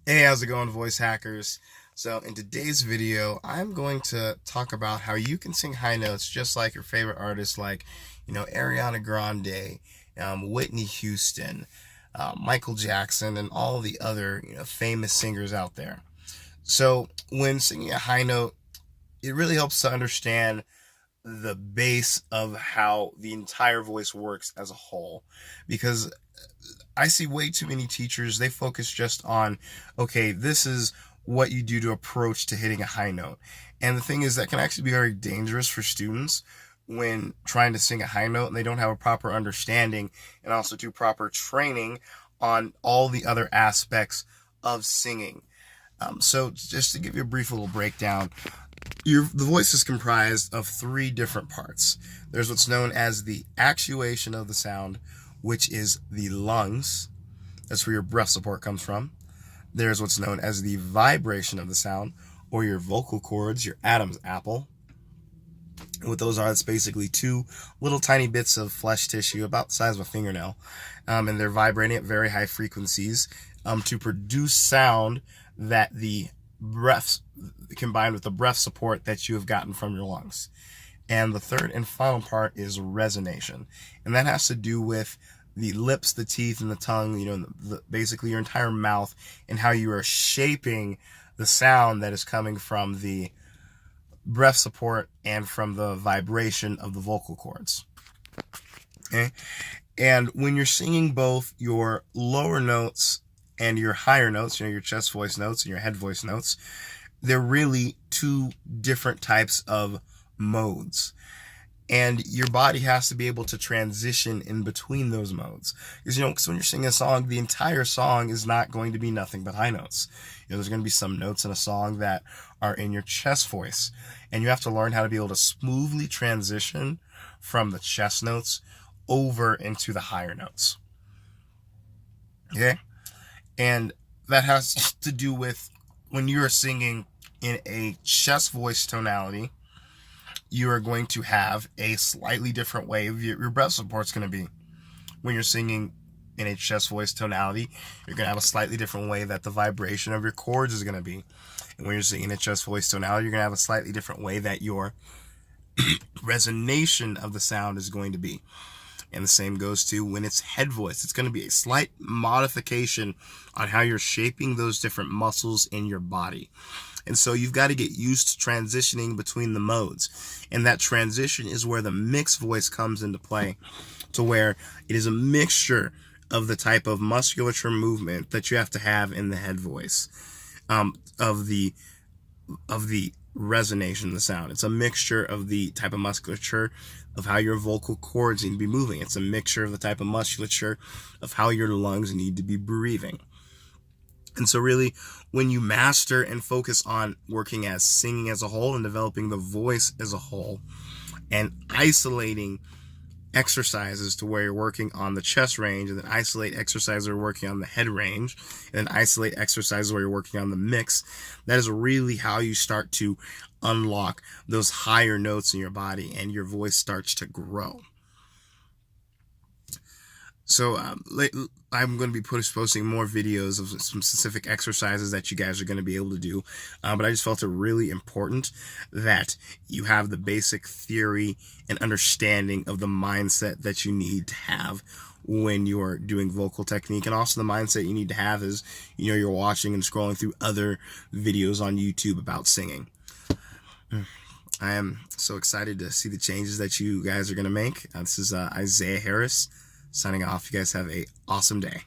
Hey, how's it going, voice hackers? So in today's video, I'm going to talk about how you can sing high notes just like your favorite artists like, Ariana Grande, Whitney Houston, Michael Jackson, and all the other, famous singers out there. So when singing a high note, it really helps to understand the base of how the entire voice works as a whole, because I see way too many teachers, they focus just on, okay, this is what you do to approach to hitting a high note. And the thing is, that can actually be very dangerous for students when trying to sing a high note and they don't have a proper understanding and also do proper training on all the other aspects of singing. So just to give you a brief little breakdown, the voice is comprised of three different parts. There's what's known as the actuation of the sound, which is the lungs. That's where your breath support comes from. There's what's known as the vibration of the sound, or your vocal cords, your Adam's apple. And what those are, it's basically two little tiny bits of flesh tissue about the size of a fingernail, and they're vibrating at very high frequencies to produce sound that the breath, combined with the breath support that you have gotten from your lungs. And the third and final part is resonation, and that has to do with the lips, the teeth, and the tongue, basically your entire mouth, and how you are shaping the sound that is coming from the breath support and from the vibration of the vocal cords. Okay? And when you're singing both your lower notes and your higher notes, your chest voice notes and your head voice notes, they're really two different types of modes. And your body has to be able to transition in between those modes. Because, when you're singing a song, the entire song is not going to be nothing but high notes. There's going to be some notes in a song that are in your chest voice. And you have to learn how to be able to smoothly transition from the chest notes over into the higher notes. Okay? And that has to do with when you're singing in a chest voice tonality, you are going to have a slightly different way your breath support's going to be. When you're singing in a chest voice tonality, you're going to have a slightly different way that the vibration of your chords is going to be. And when you're singing in a chest voice tonality, you're going to have a slightly different way that your resonation of the sound is going to be. And the same goes to when it's head voice. It's going to be a slight modification on how you're shaping those different muscles in your body. And so you've got to get used to transitioning between the modes. And that transition is where the mixed voice comes into play, to where it is a mixture of the type of musculature movement that you have to have in the head voice, of the resonation of the sound. It's a mixture of the type of musculature of how your vocal cords need to be moving. It's a mixture of the type of musculature of how your lungs need to be breathing. And so really, when you master and focus on working as singing as a whole and developing the voice as a whole, and isolating exercises to where you're working on the chest range, and then isolate exercises where you're working on the head range, and then isolate exercises where you're working on the mix, that is really how you start to unlock those higher notes in your body and your voice starts to grow. So I'm going to be posting more videos of some specific exercises that you guys are going to be able to do. But I just felt it really important that you have the basic theory and understanding of the mindset that you need to have when you're doing vocal technique. And also the mindset you need to have is, you're watching and scrolling through other videos on YouTube about singing. I am so excited to see the changes that you guys are going to make. This is Isaiah Harris signing off. You guys have an awesome day.